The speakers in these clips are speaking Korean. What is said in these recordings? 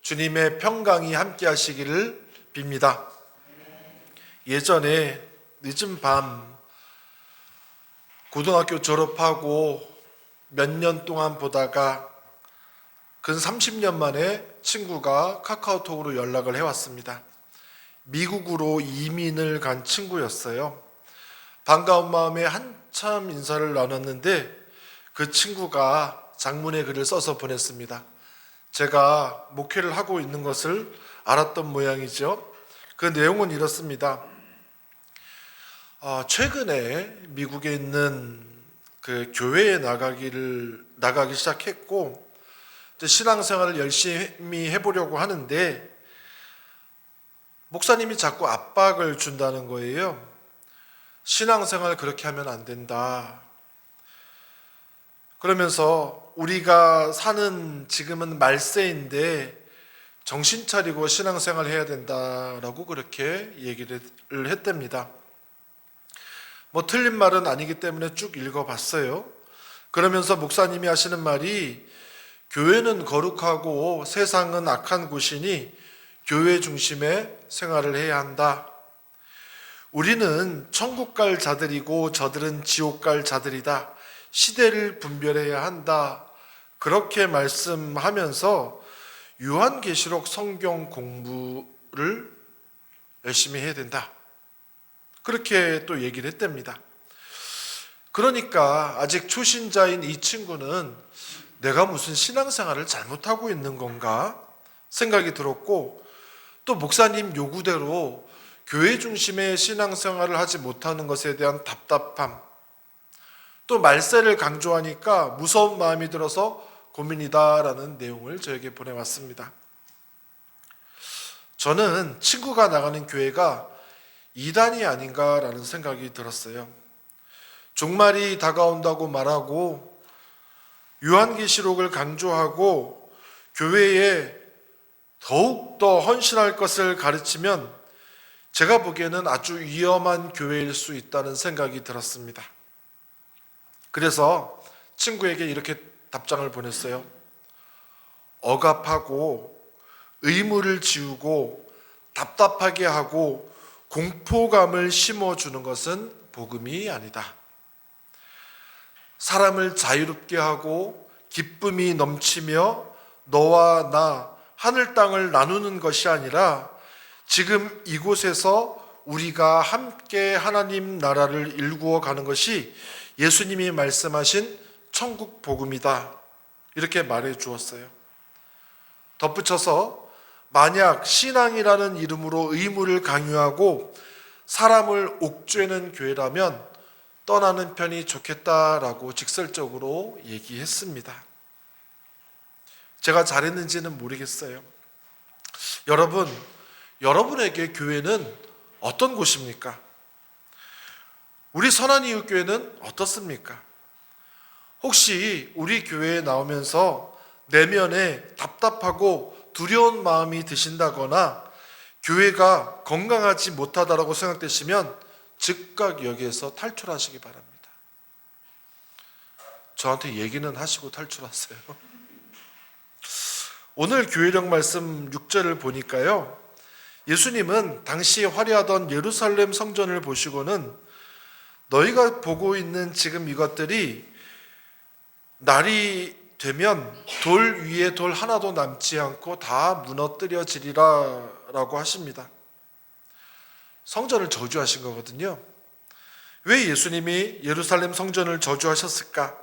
주님의 평강이 함께 하시기를 빕니다. 예전에 늦은 밤 고등학교 졸업하고 몇 년 동안 보다가 근 30년 만에 친구가 카카오톡으로 연락을 해왔습니다. 미국으로 이민을 간 친구였어요. 반가운 마음에 한참 인사를 나눴는데 그 친구가 장문의 글을 써서 보냈습니다. 제가 목회를 하고 있는 것을 알았던 모양이죠. 그 내용은 이렇습니다. 최근에 미국에 있는 그 교회에 나가기 시작했고 신앙생활을 열심히 해보려고 하는데 목사님이 자꾸 압박을 준다는 거예요. 신앙생활 그렇게 하면 안 된다. 그러면서 우리가 사는 지금은 말세인데 정신 차리고 신앙생활 해야 된다라고 그렇게 얘기를 했답니다. 뭐 틀린 말은 아니기 때문에 쭉 읽어봤어요. 그러면서 목사님이 하시는 말이 교회는 거룩하고 세상은 악한 곳이니 교회 중심의 생활을 해야 한다. 우리는 천국 갈 자들이고 저들은 지옥 갈 자들이다. 시대를 분별해야 한다. 그렇게 말씀하면서 요한계시록 성경 공부를 열심히 해야 된다. 그렇게 또 얘기를 했답니다. 그러니까 아직 초신자인 이 친구는 내가 무슨 신앙생활을 잘못하고 있는 건가 생각이 들었고, 또 목사님 요구대로 교회 중심의 신앙생활을 하지 못하는 것에 대한 답답함, 또 말세를 강조하니까 무서운 마음이 들어서 고민이다라는 내용을 저에게 보내왔습니다. 저는 친구가 나가는 교회가 이단이 아닌가라는 생각이 들었어요. 종말이 다가온다고 말하고 요한계시록을 강조하고 교회에 더욱더 헌신할 것을 가르치면 제가 보기에는 아주 위험한 교회일 수 있다는 생각이 들었습니다. 그래서 친구에게 이렇게 답장을 보냈어요. 억압하고 의무를 지우고 답답하게 하고 공포감을 심어주는 것은 복음이 아니다. 사람을 자유롭게 하고 기쁨이 넘치며 너와 나 하늘 땅을 나누는 것이 아니라 지금 이곳에서 우리가 함께 하나님 나라를 일구어 가는 것이 예수님이 말씀하신 천국 복음이다. 이렇게 말해 주었어요. 덧붙여서 만약 신앙이라는 이름으로 의무를 강요하고 사람을 옥죄는 교회라면 떠나는 편이 좋겠다라고 직설적으로 얘기했습니다. 제가 잘했는지는 모르겠어요. 여러분에게 교회는 어떤 곳입니까? 우리 선한이웃교회는 어떻습니까? 혹시 우리 교회에 나오면서 내면에 답답하고 두려운 마음이 드신다거나 교회가 건강하지 못하다라고 생각되시면 즉각 여기에서 탈출하시기 바랍니다. 저한테 얘기는 하시고 탈출하세요. 오늘 교회력 말씀 6절을 보니까요, 예수님은 당시 화려하던 예루살렘 성전을 보시고는 너희가 보고 있는 지금 이것들이 날이 되면 돌 위에 돌 하나도 남지 않고 다 무너뜨려지리라 라고 하십니다. 성전을 저주하신 거거든요. 왜 예수님이 예루살렘 성전을 저주하셨을까?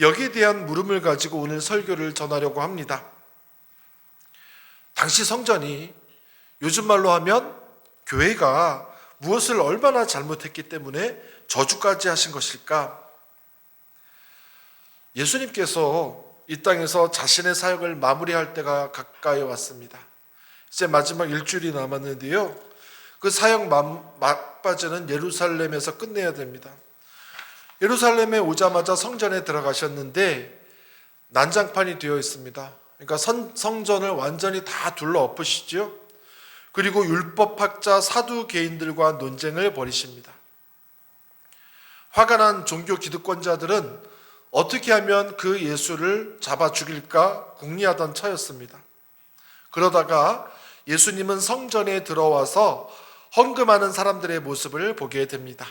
여기에 대한 물음을 가지고 오늘 설교를 전하려고 합니다. 당시 성전이 요즘 말로 하면 교회가 무엇을 얼마나 잘못했기 때문에 저주까지 하신 것일까? 예수님께서 이 땅에서 자신의 사역을 마무리할 때가 가까이 왔습니다. 이제 마지막 일주일이 남았는데요, 그 사역 막바지는 예루살렘에서 끝내야 됩니다. 예루살렘에 오자마자 성전에 들어가셨는데 난장판이 되어 있습니다. 그러니까 성전을 완전히 다 둘러 엎으시죠. 그리고 율법학자 사두개인들과 논쟁을 벌이십니다. 화가 난 종교 기득권자들은 어떻게 하면 그 예수를 잡아 죽일까 궁리하던 차였습니다. 그러다가 예수님은 성전에 들어와서 헌금하는 사람들의 모습을 보게 됩니다.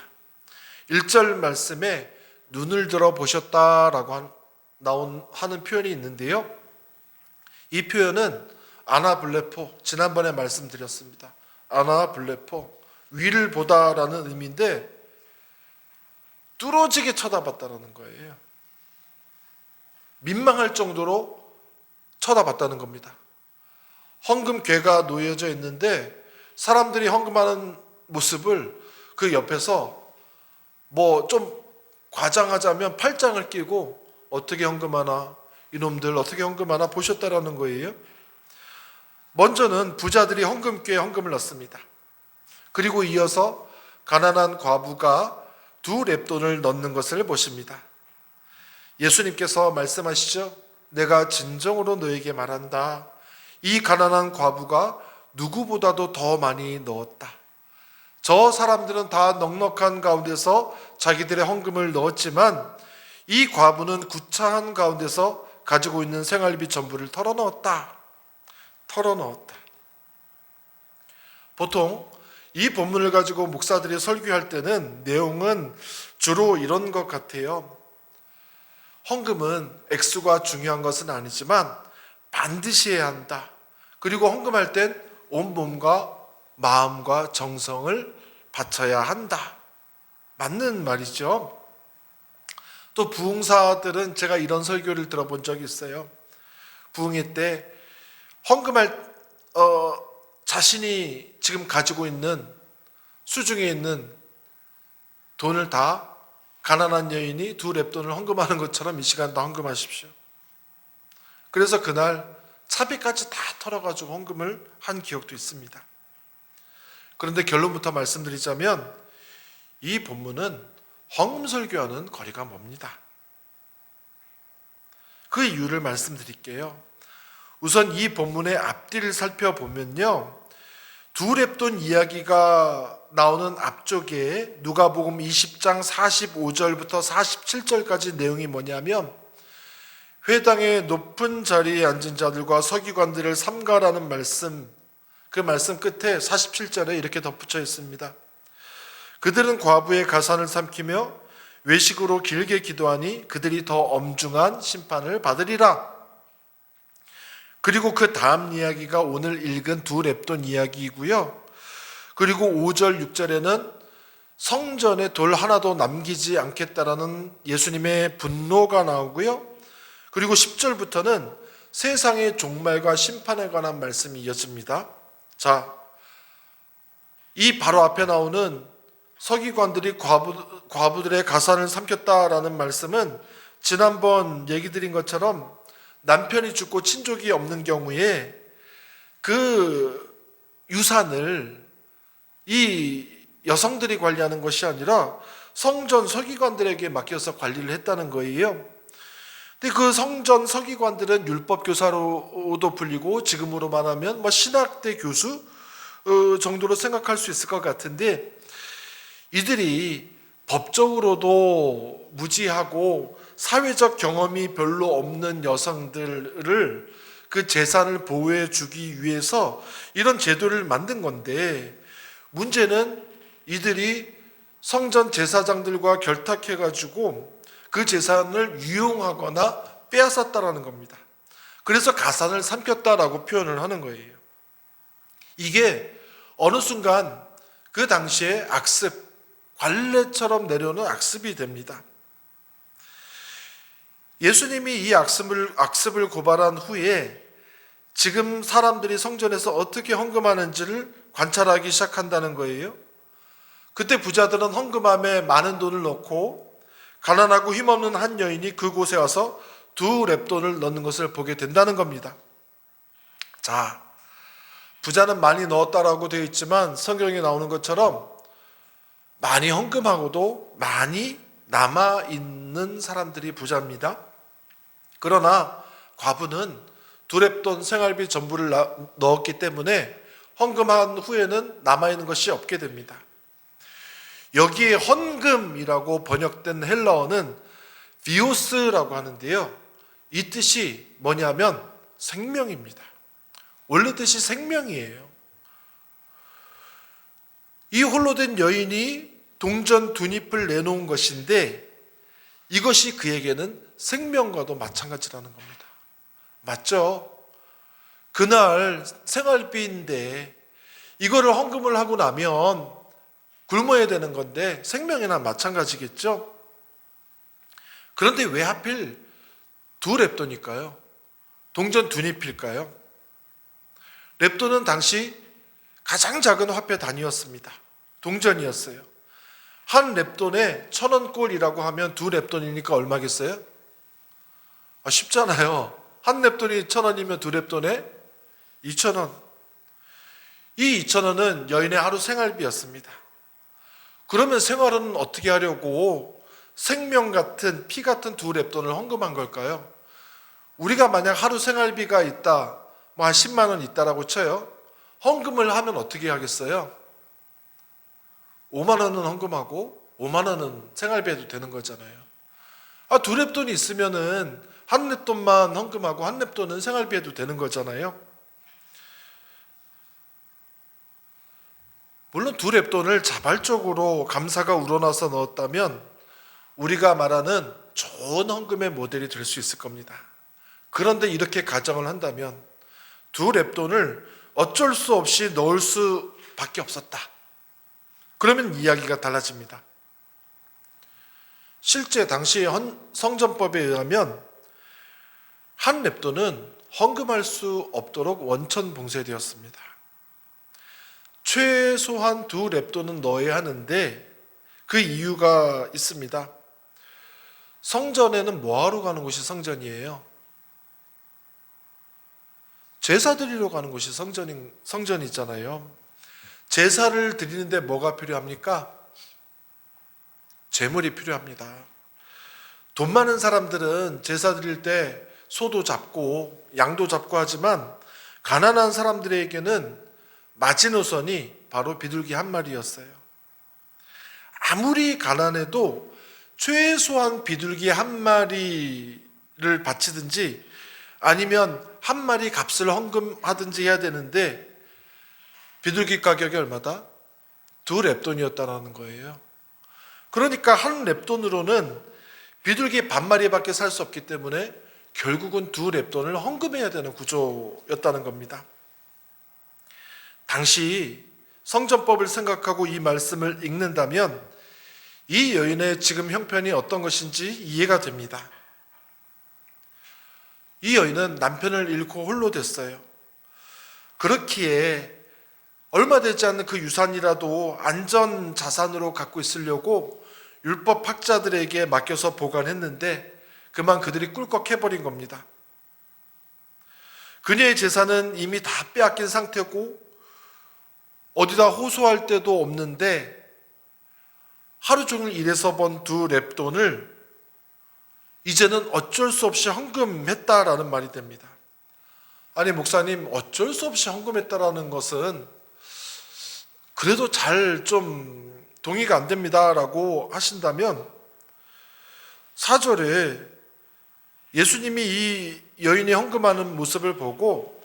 1절 말씀에 눈을 들어 보셨다라고 하는 표현이 있는데요. 이 표현은 아나블레포, 지난번에 말씀드렸습니다. 아나블레포, 위를 보다라는 의미인데 뚫어지게 쳐다봤다는 거예요. 민망할 정도로 쳐다봤다는 겁니다. 헌금궤가 놓여져 있는데 사람들이 헌금하는 모습을 그 옆에서 뭐 좀 과장하자면 팔짱을 끼고 어떻게 헌금하나, 이놈들 어떻게 헌금하나 보셨다라는 거예요. 먼저는 부자들이 헌금궤에 헌금을 넣습니다. 그리고 이어서 가난한 과부가 2렙돈을 넣는 것을 보십니다. 예수님께서 말씀하시죠. 내가 진정으로 너에게 말한다. 이 가난한 과부가 누구보다도 더 많이 넣었다. 저 사람들은 다 넉넉한 가운데서 자기들의 헌금을 넣었지만 이 과부는 구차한 가운데서 가지고 있는 생활비 전부를 털어넣었다. 보통 이 본문을 가지고 목사들이 설교할 때는 내용은 주로 이런 것 같아요. 헌금은 액수가 중요한 것은 아니지만 반드시 해야 한다. 그리고 헌금할 땐 온몸과 마음과 정성을 바쳐야 한다. 맞는 말이죠. 또 부흥사들은 제가 이런 설교를 들어본 적이 있어요. 부흥회 때 헌금할 자신이 지금 가지고 있는 수중에 있는 돈을 다 가난한 여인이 2렙돈을 헌금하는 것처럼 이 시간 다 헌금하십시오. 그래서 그날 차비까지 다 털어가지고 헌금을 한 기억도 있습니다. 그런데 결론부터 말씀드리자면 이 본문은 헌금 설교와는 거리가 멉니다. 그 이유를 말씀드릴게요. 우선 이 본문의 앞뒤를 살펴보면요, 2렙돈 이야기가 나오는 앞쪽에 누가복음 20장 45절부터 47절까지 내용이 뭐냐면 회당의 높은 자리에 앉은 자들과 서기관들을 삼가라는 말씀, 그 말씀 끝에 47절에 이렇게 덧붙여 있습니다. 그들은 과부의 가산을 삼키며 외식으로 길게 기도하니 그들이 더 엄중한 심판을 받으리라. 그리고 그 다음 이야기가 오늘 읽은 2렙돈 이야기이고요. 그리고 5절, 6절에는 성전에 돌 하나도 남기지 않겠다라는 예수님의 분노가 나오고요. 그리고 10절부터는 세상의 종말과 심판에 관한 말씀이 이어집니다. 자, 이 바로 앞에 나오는 서기관들이 과부들의 가산을 삼켰다라는 말씀은 지난번 얘기 드린 것처럼 남편이 죽고 친족이 없는 경우에 그 유산을 이 여성들이 관리하는 것이 아니라 성전 서기관들에게 맡겨서 관리를 했다는 거예요. 근데 그 성전 서기관들은 율법 교사로도 불리고 지금으로 말하면 신학대 교수 정도로 생각할 수 있을 것 같은데 이들이 법적으로도 무지하고 사회적 경험이 별로 없는 여성들을 그 재산을 보호해 주기 위해서 이런 제도를 만든 건데 문제는 이들이 성전 제사장들과 결탁해가지고 그 재산을 유용하거나 빼앗았다라는 겁니다. 그래서 가산을 삼켰다라고 표현을 하는 거예요. 이게 어느 순간 그 당시에 악습, 관례처럼 내려오는 악습이 됩니다. 예수님이 이 악습을 고발한 후에 지금 사람들이 성전에서 어떻게 헌금하는지를 관찰하기 시작한다는 거예요. 그때 부자들은 헌금함에 많은 돈을 넣고 가난하고 힘없는 한 여인이 그곳에 와서 2렙돈을 넣는 것을 보게 된다는 겁니다. 자, 부자는 많이 넣었다라고 되어 있지만 성경에 나오는 것처럼 많이 헌금하고도 많이 남아있는 사람들이 부자입니다. 그러나 과부는 2렙돈 생활비 전부를 넣었기 때문에 헌금한 후에는 남아있는 것이 없게 됩니다. 여기에 헌금이라고 번역된 헬라어는 비오스라고 하는데요. 이 뜻이 뭐냐면 생명입니다. 원래 뜻이 생명이에요. 이 홀로 된 여인이 동전 두 잎을 내놓은 것인데 이것이 그에게는 생명과도 마찬가지라는 겁니다. 맞죠? 그날 생활비인데 이거를 헌금을 하고 나면 굶어야 되는 건데 생명이나 마찬가지겠죠? 그런데 왜 하필 두 렙돈일까요? 동전 두 잎일까요? 렙돈은 당시 가장 작은 화폐 단위였습니다. 동전이었어요. 한 렙돈에 1,000원꼴이라고 하면 두 렙돈이니까 얼마겠어요? 쉽잖아요. 한 렙돈이 1,000원이면 두 렙돈에 2,000원. 이 2,000원은 여인의 하루 생활비였습니다. 그러면 생활은 어떻게 하려고 생명 같은 피 같은 두 렙돈을 헌금한 걸까요? 우리가 만약 하루 생활비가 있다, 뭐 한 10만 원 있다라고 쳐요. 헌금을 하면 어떻게 하겠어요? 5만 원은 헌금하고 5만 원은 생활비해도 되는 거잖아요. 두 렙돈이 있으면은 한 렙돈만 헌금하고 한 렙돈은 생활비해도 되는 거잖아요. 물론 두 렙돈을 자발적으로 감사가 우러나서 넣었다면 우리가 말하는 좋은 헌금의 모델이 될 수 있을 겁니다. 그런데 이렇게 가정을 한다면 두 렙돈을 어쩔 수 없이 넣을 수밖에 없었다. 그러면 이야기가 달라집니다. 실제 당시 성전법에 의하면 한 렙돈은 헌금할 수 없도록 원천 봉쇄되었습니다. 최소한 두 렙돈은 넣어야 하는데 그 이유가 있습니다. 성전에는 뭐하러 가는 곳이 성전이에요? 제사 드리러 가는 곳이 성전이잖아요. 제사를 드리는데 뭐가 필요합니까? 재물이 필요합니다. 돈 많은 사람들은 제사 드릴 때 소도 잡고 양도 잡고 하지만 가난한 사람들에게는 마지노선이 바로 비둘기 한 마리였어요. 아무리 가난해도 최소한 비둘기 한 마리를 바치든지 아니면 한 마리 값을 헌금하든지 해야 되는데 비둘기 가격이 얼마다? 두 렙돈이었다는 거예요. 그러니까 한 렙돈으로는 비둘기 반마리밖에 살 수 없기 때문에 결국은 두 렙돈을 헌금해야 되는 구조였다는 겁니다. 당시 성전법을 생각하고 이 말씀을 읽는다면 이 여인의 지금 형편이 어떤 것인지 이해가 됩니다. 이 여인은 남편을 잃고 홀로 됐어요. 그렇기에 얼마 되지 않는 그 유산이라도 안전 자산으로 갖고 있으려고 율법 학자들에게 맡겨서 보관했는데 그만 그들이 꿀꺽해버린 겁니다. 그녀의 재산은 이미 다 빼앗긴 상태고 어디다 호소할 데도 없는데 하루 종일 일해서 번 두 렙돈을 이제는 어쩔 수 없이 헌금했다라는 말이 됩니다. 아니 목사님, 어쩔 수 없이 헌금했다라는 것은 그래도 잘 좀 동의가 안 됩니다라고 하신다면 4절에 예수님이 이 여인이 헌금하는 모습을 보고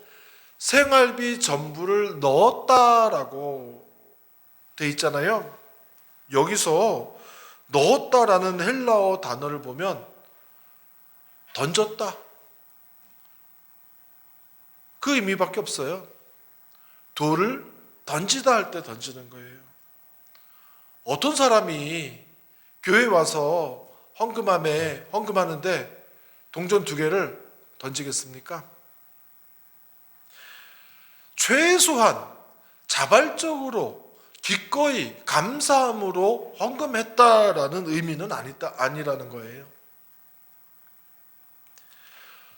생활비 전부를 넣었다라고 돼 있잖아요. 여기서 넣었다라는 헬라어 단어를 보면 던졌다, 그 의미밖에 없어요. 돌을 던지다 할 때 던지는 거예요. 어떤 사람이 교회 와서 헌금하는데 동전 두 개를 던지겠습니까? 최소한 자발적으로 기꺼이 감사함으로 헌금했다라는 의미는 아니라는 거예요.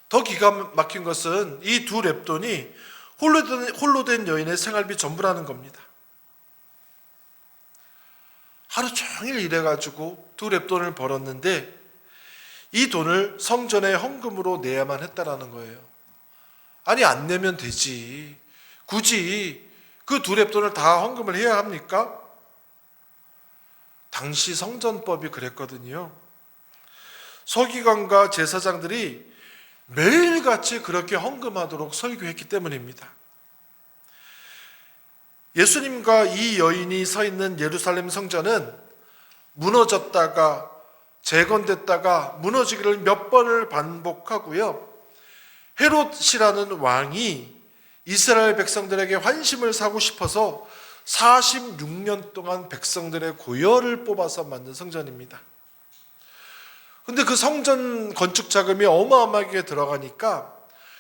더 기가 막힌 것은 이 두 렙돈이 홀로 된 여인의 생활비 전부라는 겁니다. 하루 종일 일해가지고 두 렙돈을 벌었는데 이 돈을 성전에 헌금으로 내야만 했다라는 거예요. 아니 안 내면 되지. 굳이 그 두 렙돈을 다 헌금을 해야 합니까? 당시 성전법이 그랬거든요. 서기관과 제사장들이 매일같이 그렇게 헌금하도록 설교했기 때문입니다. 예수님과 이 여인이 서 있는 예루살렘 성전은 무너졌다가 재건됐다가 무너지기를 몇 번을 반복하고요. 헤롯이라는 왕이 이스라엘 백성들에게 환심을 사고 싶어서 46년 동안 백성들의 고열을 뽑아서 만든 성전입니다. 근데 그 성전 건축 자금이 어마어마하게 들어가니까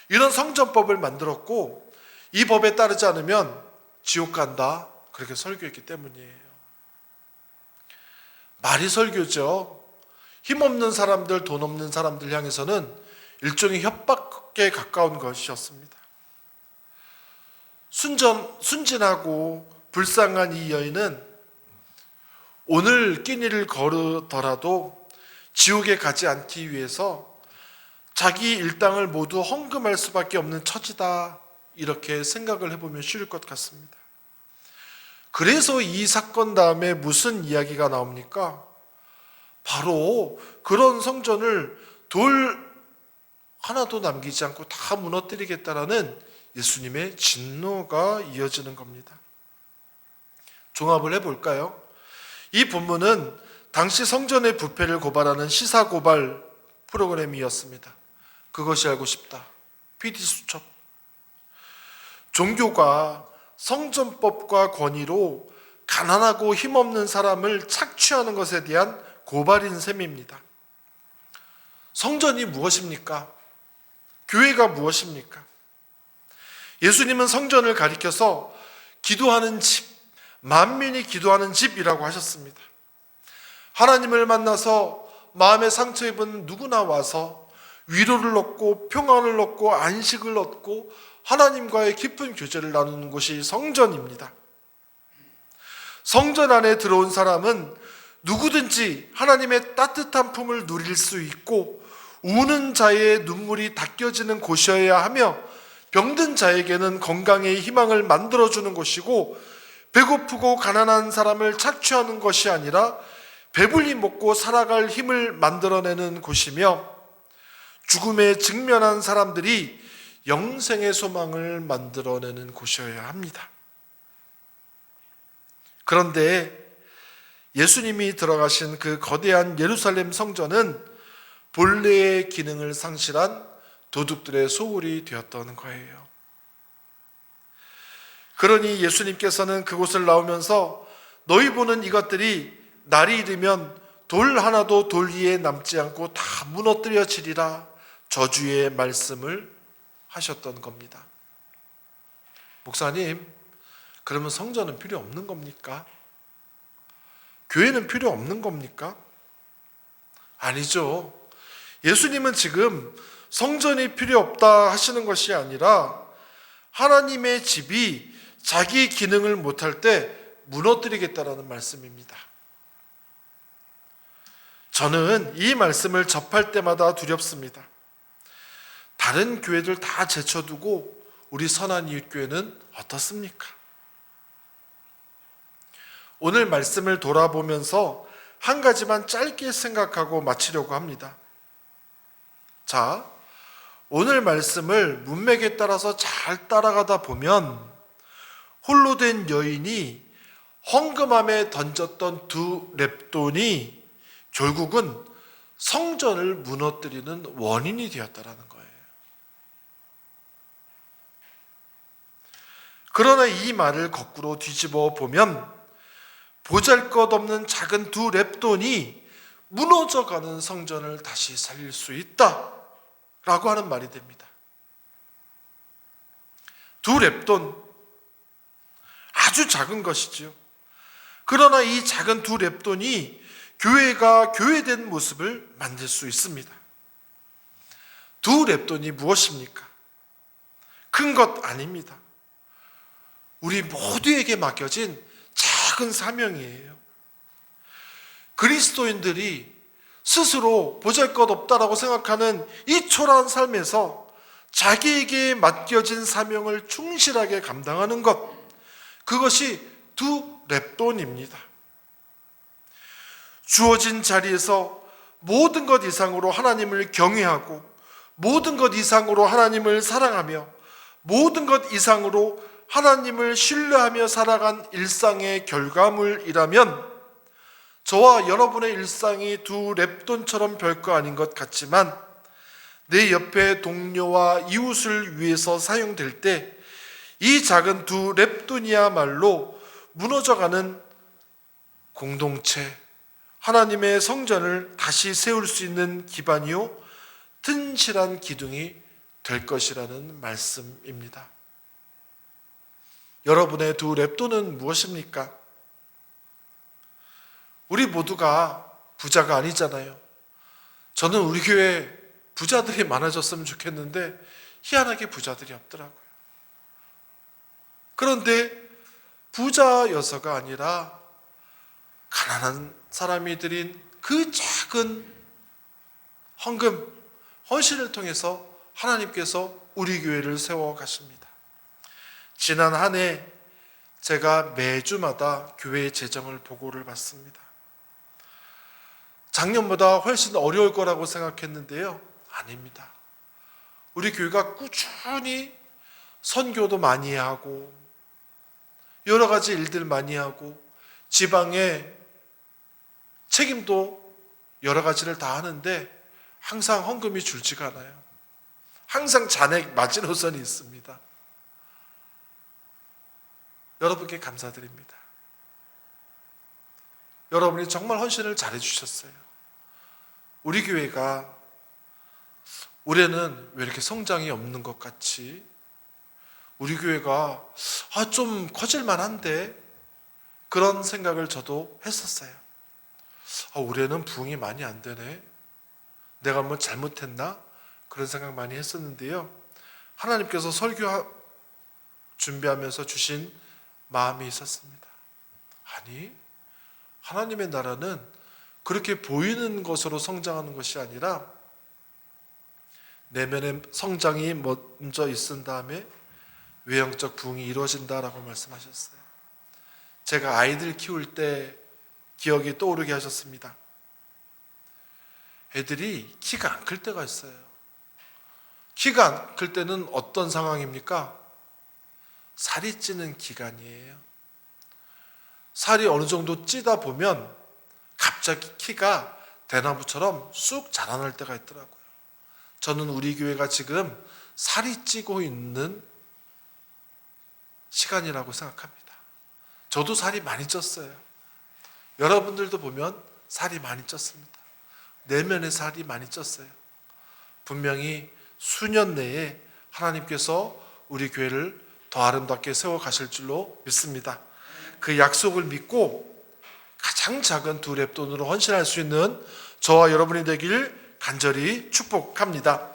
이런 성전법을 만들었고, 이 법에 따르지 않으면 지옥 간다, 그렇게 설교했기 때문이에요. 말이 설교죠. 힘없는 사람들, 돈 없는 사람들 향해서는 일종의 협박에 가까운 것이었습니다. 순진하고 불쌍한 이 여인은 오늘 끼니를 거르더라도 지옥에 가지 않기 위해서 자기 일당을 모두 헌금할 수밖에 없는 처지다, 이렇게 생각을 해보면 쉬울 것 같습니다. 그래서 이 사건 다음에 무슨 이야기가 나옵니까? 바로 그런 성전을 돌 하나도 남기지 않고 다 무너뜨리겠다라는 예수님의 진노가 이어지는 겁니다. 종합을 해볼까요? 이 본문은 당시 성전의 부패를 고발하는 시사고발 프로그램이었습니다. 그것이 알고 싶다, PD수첩. 종교가 성전법과 권위로 가난하고 힘없는 사람을 착취하는 것에 대한 고발인 셈입니다. 성전이 무엇입니까? 교회가 무엇입니까? 예수님은 성전을 가리켜서 기도하는 집, 만민이 기도하는 집이라고 하셨습니다. 하나님을 만나서 마음의 상처 입은 누구나 와서 위로를 얻고 평안을 얻고 안식을 얻고 하나님과의 깊은 교제를 나누는 곳이 성전입니다. 성전 안에 들어온 사람은 누구든지 하나님의 따뜻한 품을 누릴 수 있고, 우는 자의 눈물이 닦여지는 곳이어야 하며, 병든 자에게는 건강의 희망을 만들어주는 곳이고, 배고프고 가난한 사람을 착취하는 것이 아니라 배불리 먹고 살아갈 힘을 만들어내는 곳이며, 죽음에 직면한 사람들이 영생의 소망을 만들어내는 곳이어야 합니다. 그런데 예수님이 들어가신 그 거대한 예루살렘 성전은 본래의 기능을 상실한 도둑들의 소굴이 되었던 거예요. 그러니 예수님께서는 그곳을 나오면서 너희 보는 이것들이 날이 이르면 돌 하나도 돌 위에 남지 않고 다 무너뜨려지리라, 저주의 말씀을 하셨던 겁니다. 목사님, 그러면 성전은 필요 없는 겁니까? 교회는 필요 없는 겁니까? 아니죠. 예수님은 지금 성전이 필요 없다 하시는 것이 아니라 하나님의 집이 자기 기능을 못할 때 무너뜨리겠다라는 말씀입니다. 저는 이 말씀을 접할 때마다 두렵습니다. 다른 교회들 다 제쳐두고 우리 선한 이웃교회는 어떻습니까? 오늘 말씀을 돌아보면서 한 가지만 짧게 생각하고 마치려고 합니다. 자, 오늘 말씀을 문맥에 따라서 잘 따라가다 보면 홀로 된 여인이 헌금함에 던졌던 두 렙돈이 결국은 성전을 무너뜨리는 원인이 되었다는 거예요. 그러나 이 말을 거꾸로 뒤집어 보면 보잘것없는 작은 두 렙돈이 무너져가는 성전을 다시 살릴 수 있다라고 하는 말이 됩니다. 두 렙돈, 아주 작은 것이지요. 그러나 이 작은 두 렙돈이 교회가 교회된 모습을 만들 수 있습니다. 두 렙돈이 무엇입니까? 큰 것 아닙니다. 우리 모두에게 맡겨진 작은 사명이에요. 그리스도인들이 스스로 보잘것없다라고 생각하는 이 초라한 삶에서 자기에게 맡겨진 사명을 충실하게 감당하는 것, 그것이 두 렙돈입니다. 주어진 자리에서 모든 것 이상으로 하나님을 경외하고 모든 것 이상으로 하나님을 사랑하며 모든 것 이상으로 하나님을 신뢰하며 살아간 일상의 결과물이라면 저와 여러분의 일상이 두 랩돈처럼 별거 아닌 것 같지만 내 옆에 동료와 이웃을 위해서 사용될 때 이 작은 두 랩돈이야말로 무너져가는 공동체, 하나님의 성전을 다시 세울 수 있는 기반이요 튼실한 기둥이 될 것이라는 말씀입니다. 여러분의 두 랩돈은 무엇입니까? 우리 모두가 부자가 아니잖아요. 저는 우리 교회 부자들이 많아졌으면 좋겠는데 희한하게 부자들이 없더라고요. 그런데 부자여서가 아니라 가난한 사람이 드린 그 작은 헌금, 헌신을 통해서 하나님께서 우리 교회를 세워가십니다. 지난 한 해 제가 매주마다 교회 재정을 보고를 받습니다. 작년보다 훨씬 어려울 거라고 생각했는데요. 아닙니다. 우리 교회가 꾸준히 선교도 많이 하고 여러 가지 일들 많이 하고 지방에 책임도 여러 가지를 다 하는데 항상 헌금이 줄지가 않아요. 항상 잔액 마지노선이 있습니다. 여러분께 감사드립니다. 여러분이 정말 헌신을 잘해 주셨어요. 우리 교회가 올해는 왜 이렇게 성장이 없는 것 같이, 우리 교회가 좀 커질만한데 그런 생각을 저도 했었어요. 올해는 부흥이 많이 안 되네. 내가 뭐 잘못했나? 그런 생각 많이 했었는데요. 하나님께서 설교 준비하면서 주신 마음이 있었습니다. 아니, 하나님의 나라는 그렇게 보이는 것으로 성장하는 것이 아니라 내면의 성장이 먼저 있은 다음에 외형적 부흥이 이루어진다라고 말씀하셨어요. 제가 아이들 키울 때 기억이 떠오르게 하셨습니다. 애들이 키가 안 클 때가 있어요. 키가 안 클 때는 어떤 상황입니까? 살이 찌는 기간이에요. 살이 어느 정도 찌다 보면 갑자기 키가 대나무처럼 쑥 자라날 때가 있더라고요. 저는 우리 교회가 지금 살이 찌고 있는 시간이라고 생각합니다. 저도 살이 많이 쪘어요. 여러분들도 보면 살이 많이 쪘습니다. 내면의 살이 많이 쪘어요. 분명히 수년 내에 하나님께서 우리 교회를 더 아름답게 세워가실 줄로 믿습니다. 그 약속을 믿고 가장 작은 두 랩돈으로 헌신할 수 있는 저와 여러분이 되길 간절히 축복합니다.